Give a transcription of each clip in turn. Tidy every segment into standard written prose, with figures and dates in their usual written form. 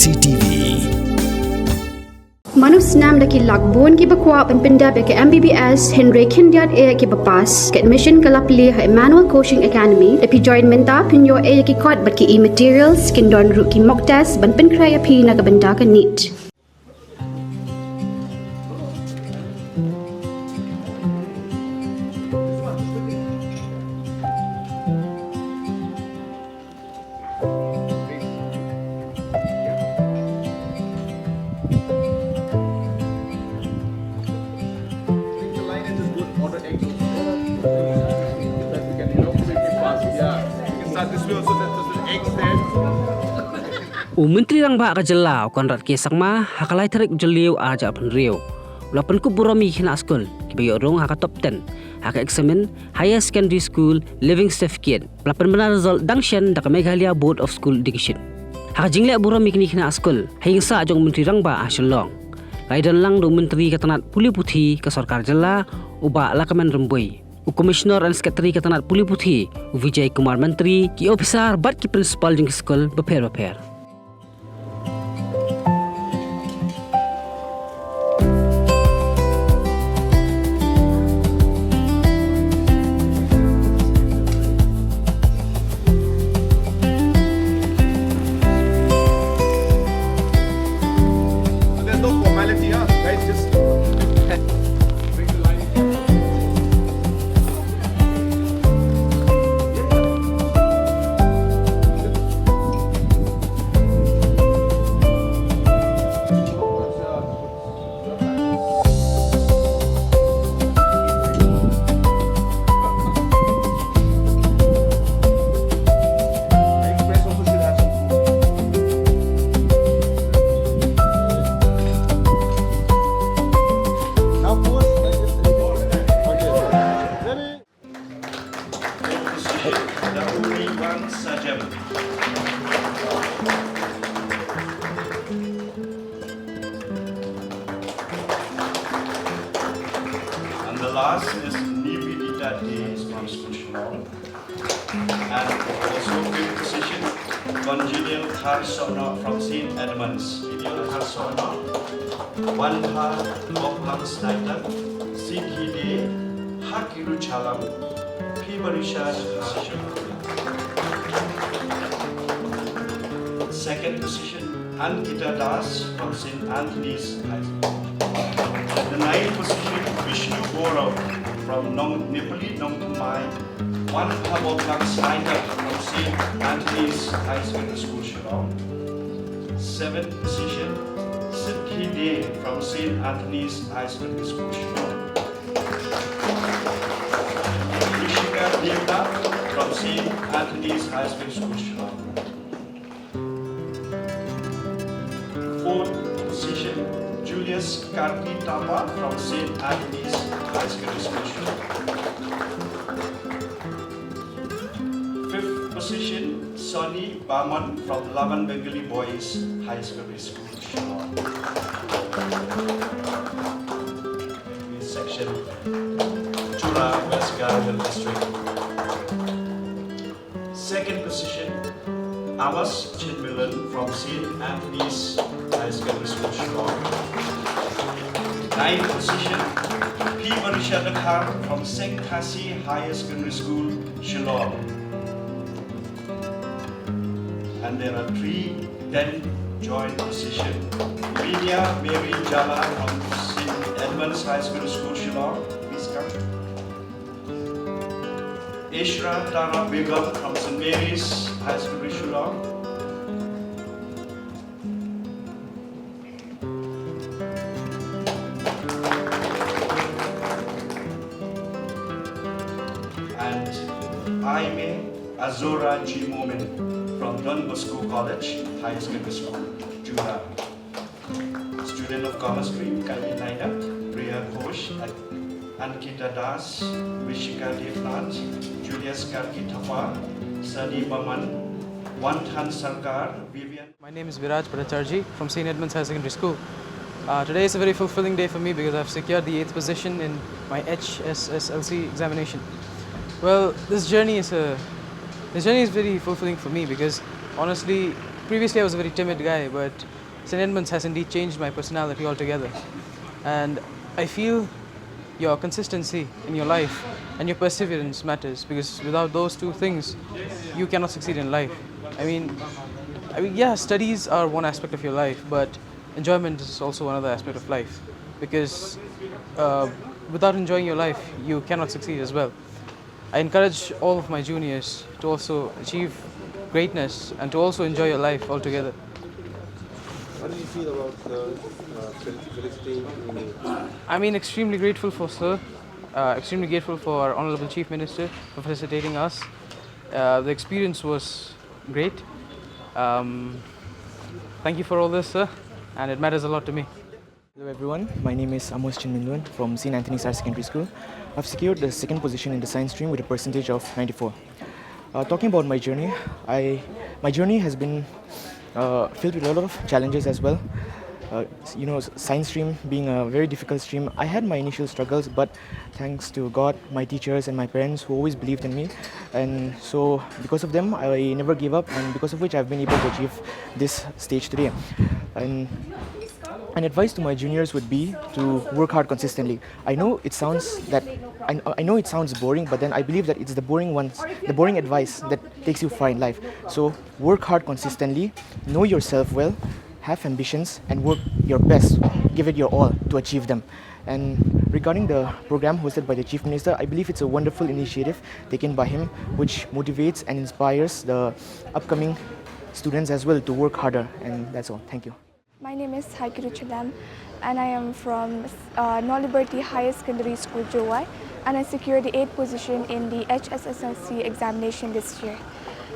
CCTV Manus nam daki lakbon ki bakwa penpinda ke MBBS Henrykat ki bapas ke admission kalapli ha Emmanuel Coaching Academy epi join menta pinyo ki kot bat ki e-materials kin don ru ki mock test ban pen kraya pi na kabanda ka neat. Menteri rang ba ka jela konrat ke sakma hakalai tarik jeliu aja penriu la Pynkup Burom hina school ki bayo rong haka top 10 haka examen higher secondary school living certificate la benar result dangshan da Meghalaya Board of School Education haka jingle Burom hina school hingga sa jong menteri rang ba asyalong raidan lang do menteri katanat puli putih ke sarkar jela uba Lehkmen rembui Commissioner and Secretary katanat puli putih Vijay Kumar Menteri ki officer bat ki principal jeng school beper The last is Nibidita Days from Skulshmore, and also fifth position, Congenial Kharsona from St. Edmunds. Congenial Kharsona, one part of Hansnaita, Sikhide, Hakiru Chalam, Pibarisha Kharsona. Second position, Ankita Das from St. Anthony's High School. The ninth position, Vishnu Burom from Nepali Nongtumai, one Habokak Snyder from St. Anthony's High School, Shillong. Seventh position, Sidki Day from St. Anthony's High School, Shillong. Rishika Devda from St. Anthony's High School, Shillong. Fourth position, Julius Karti Tapa from St. Anthony's High School. Fifth position, Sonny Baman from Laban Bengali Boys High School. Section Chura West Garden District. Second position, Amos Chidmilan from St. Anthony's High School. Ninth position, P. Marisha Dakhar from St. Khasi Higher Secondary School, Shillong. And there are 3 then joint position. Vidya Mary Jala from St. Edmunds High School, Shillong. Please come. Ishra Tara Begum from St. Mary's High School, Shillong. Aime Azora G. Momin from Don Bosco College, High School, Jura. Student of Commerce Stream, Kali Nainat, Priya Ghosh, Ankita Das, Rishika Devnat, Julius Karki Thapa, Sani Baman, Wanthan Sarkar, Vivian. My name is Viraj Bhattacharjee from St. Edmunds High Secondary School. Today is a very fulfilling day for me because I've secured the 8th position in my Hsslc examination. Well, this journey is very fulfilling for me because honestly previously I was a very timid guy, but St. Edmunds has indeed changed my personality altogether. And I feel your consistency in your life and your perseverance matters, because without those two things, you cannot succeed in life. I mean, yeah, studies are one aspect of your life, but enjoyment is also another aspect of life. Because without enjoying your life, you cannot succeed as well. I encourage all of my juniors to also achieve greatness and to also enjoy your life altogether. What do you feel about the felicitating me? I mean, extremely grateful for Sir, extremely grateful for our Honorable Chief Minister for felicitating us. The experience was great. Thank you for all this, sir, and it matters a lot to me. Hello everyone, my name is Amos Chinminluan from St. Anthony's Higher Secondary School. I've secured the second position in the science stream with a percentage of 94. Talking about my journey, my journey has been filled with a lot of challenges as well. Science stream being a very difficult stream, I had my initial struggles, but thanks to God, my teachers and my parents who always believed in me, and so because of them I never gave up, and because of which I've been able to achieve this stage today. And an advice to my juniors would be to work hard consistently. I know it sounds boring, but then I believe that it's the boring advice that takes you far in life. So work hard consistently, know yourself well, have ambitions, and work your best. Give it your all to achieve them. And regarding the program hosted by the Chief Minister, I believe it's a wonderful initiative taken by him, which motivates and inspires the upcoming students as well to work harder. And that's all. Thank you. My name is Khrehkot and I am from North Liberty Higher Secondary School, Jowai, and I secured the 8th position in the Hsslc examination this year.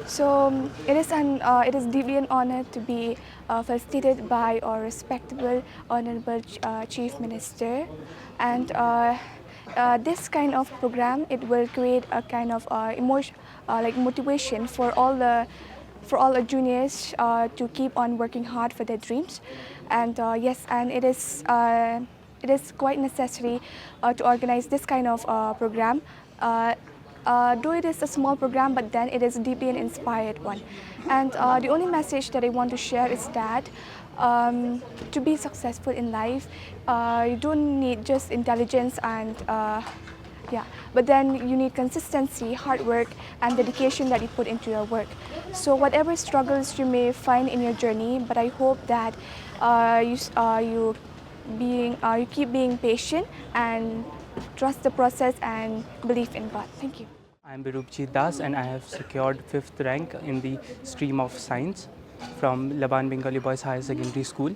So it is deeply an honor to be felicitated by our respectable Honorable Chief Minister, and this kind of program, it will create a kind of motivation for all the juniors to keep on working hard for their dreams. And yes, and it is quite necessary to organize this kind of program. Though it is a small program, but then it is deeply an inspired one. And the only message that I want to share is that to be successful in life, you don't need just intelligence and but then you need consistency, hard work, and dedication that you put into your work. So whatever struggles you may find in your journey, but I hope that you keep being patient and trust the process and believe in God. Thank you. I am Birupji Das and I have secured 5th rank in the stream of science from Laban Bengali Boys Higher Secondary School.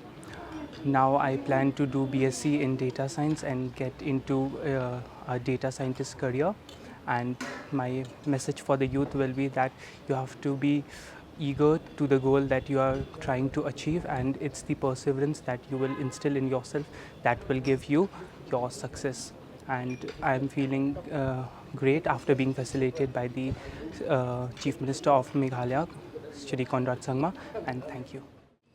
Now I plan to do BSc in data science and get into a data scientist career. And my message for the youth will be that you have to be eager to the goal that you are trying to achieve, and it's the perseverance that you will instill in yourself that will give you your success. And I am feeling great after being facilitated by the Chief Minister of Meghalaya, Shri Conrad Sangma, and thank you.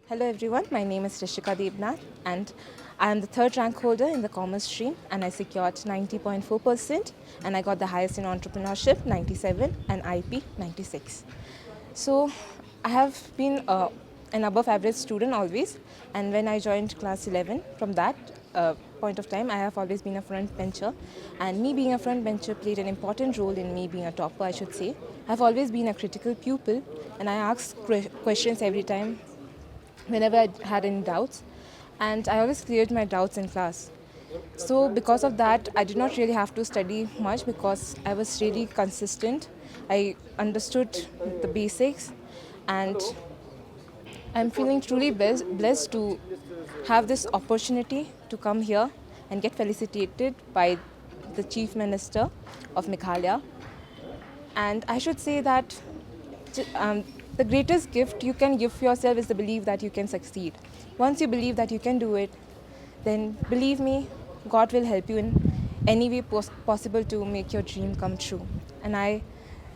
Hello everyone, my name is Ïaid and I am the 3rd rank holder in the commerce stream, and I secured 90.4% and I got the highest in entrepreneurship 97 and IP 96. So I have been an above average student always, and when I joined class 11, from that point of time I have always been a front bencher, and me being a front bencher played an important role in me being a topper, I should say. I have always been a critical pupil and I asked questions every time whenever I had any doubts, and I always cleared my doubts in class. So because of that, I did not really have to study much because I was really consistent. I understood the basics, and I'm feeling truly blessed to have this opportunity to come here and get felicitated by the Chief Minister of Meghalaya. And I should say that the greatest gift you can give yourself is the belief that you can succeed. Once you believe that you can do it, then believe me, God will help you in any way possible to make your dream come true. And I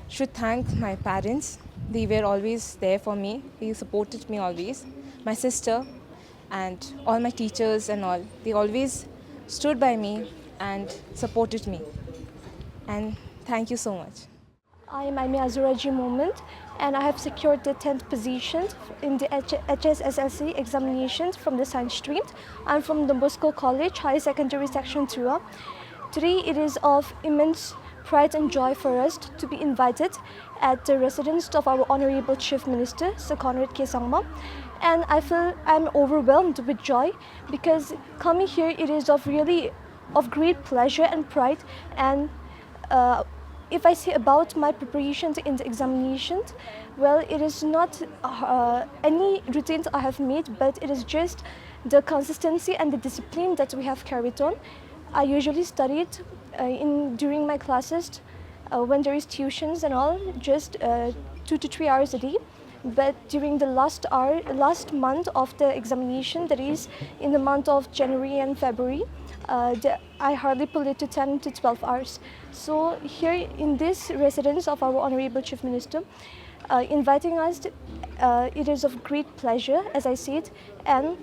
should thank my parents. They were always there for me. They supported me always. My sister and all my teachers and all, they always stood by me and supported me. And thank you so much. I am Azuraji Moment, and I have secured the 10th position in the Hsslc examinations from the science stream. I'm from Don Bosco College, Higher Secondary Section 2. Today it is of immense pride and joy for us to be invited at the residence of our Honorable Chief Minister, Sir Khrehkot, and I feel I'm overwhelmed with joy because coming here it is of really of great pleasure and pride. And if I say about my preparations in the examinations, well, it is not any routines I have made, but it is just the consistency and the discipline that we have carried on. I usually studied during my classes when there is tuitions and all, just 2 to 3 hours a day. But during the last month of the examination, that is in the month of January and February, I hardly pulled it to 10 to 12 hours. So here in this residence of our Honorable Chief Minister, inviting us, it is of great pleasure, as I said, and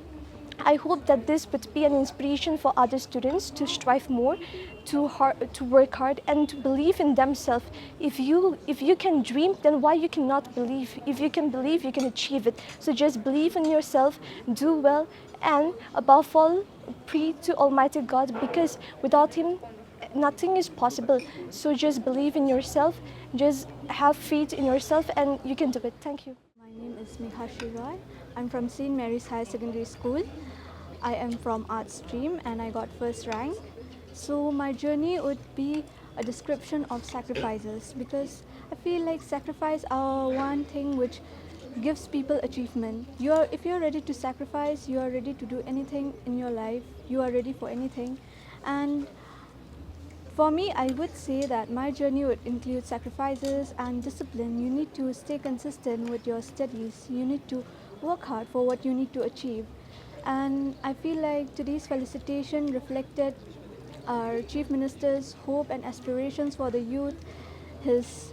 I hope that this would be an inspiration for other students to strive more, to work hard and to believe in themselves. If you can dream, then why you cannot believe? If you can believe, you can achieve it. So just believe in yourself, do well, and above all, pray to Almighty God, because without Him, nothing is possible. So just believe in yourself, just have faith in yourself, and you can do it. Thank you. My name is Roy. I'm from St. Mary's Higher Secondary School. I am from art stream and I got first rank. So my journey would be a description of sacrifices, because I feel like sacrifice are one thing which gives people achievement. If you're ready to sacrifice, you are ready to do anything in your life, you are ready for anything. And for me, I would say that my journey would include sacrifices and discipline. You need to stay consistent with your studies. You need to work hard for what you need to achieve. And I feel like today's felicitation reflected our Chief Minister's hope and aspirations for the youth, his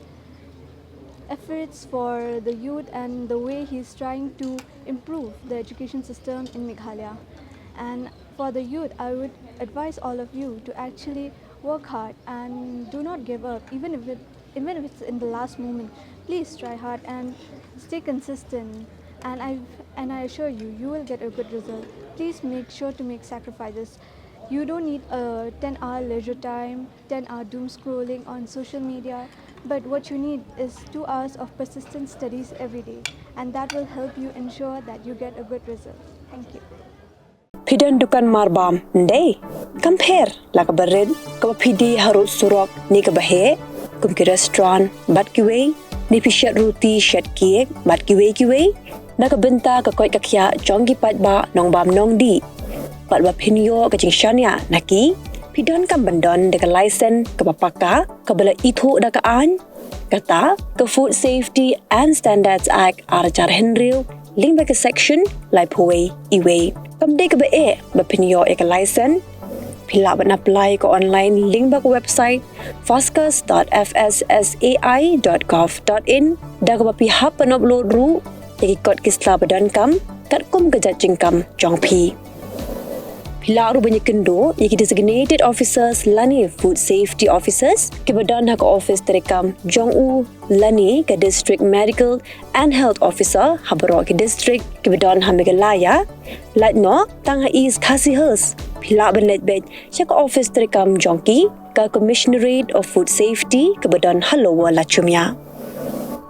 efforts for the youth, and the way he's trying to improve the education system in Meghalaya. And for the youth, I would advise all of you to actually work hard and do not give up, even if it's in the last moment. Please try hard and stay consistent, and I assure you, you will get a good result. Please make sure to make sacrifices. You don't need a 10-hour leisure time, 10-hour doom scrolling on social media, but what you need is 2 hours of persistent studies every day, and that will help you ensure that you get a good result. Thank you. Pidan dukan marbam ndai compare la ka barin ka pidi harut surok ni ka bahe kum ki restaurant bat ki wei ni pishat roti shat kiek bat ki wei na ka benta ka koi ka khya jongi pat ba nong bam nong di pat ba pinyo ka jing shania naki pidan kam bandon de ka license ka papaka ka bala itho da ka an kata ka Food Safety and Standards Act arachar henriu link ba ka section lai phoi iwei Kamde ka ba pinyo ka license pila ba na apply ko online link ba ko website foscus.fssai.gov.in da ka ba pihap pan upload ru ikot kisla badan kam kat kum ka judging kam jongpi pila ru banyak kendo iki designated officers lani food safety officers ke badan hak office terekam jongu lani ke district medical and health officer habro ke district ke badan Meghalaya latno tang is Hsslc pila ban letbet chak office terekam jongki ka commissionerate of food safety ke badan halowa lachumya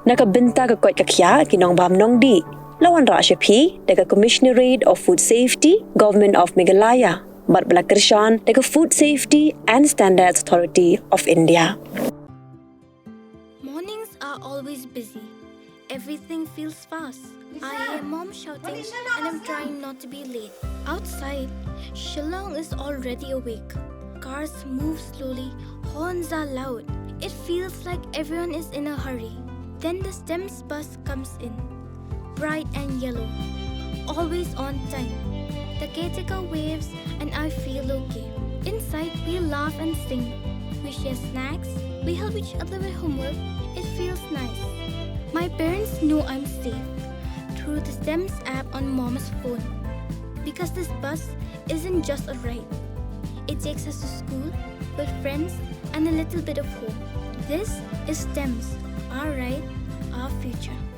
nakabenta ka kot kakya kinong bam nong di lawan ra shapi daga commissionerate of food safety government of Meghalaya bat bala kershan daga food safety and standards authority of India. Mornings are always busy. Everything feels fast. I hear mom shouting and I'm trying not to be late. Outside, Shillong is already awake. Cars move slowly, horns are loud. It feels like everyone is in a hurry. Then the STEMS bus comes in, bright and yellow, always on time. The caretaker waves and I feel okay. Inside, we laugh and sing. We share snacks, we help each other with homework. It feels nice. My parents know I'm safe through the STEMS app on mom's phone. Because this bus isn't just a ride. It takes us to school with friends and a little bit of hope. This is STEMS, our ride, our future.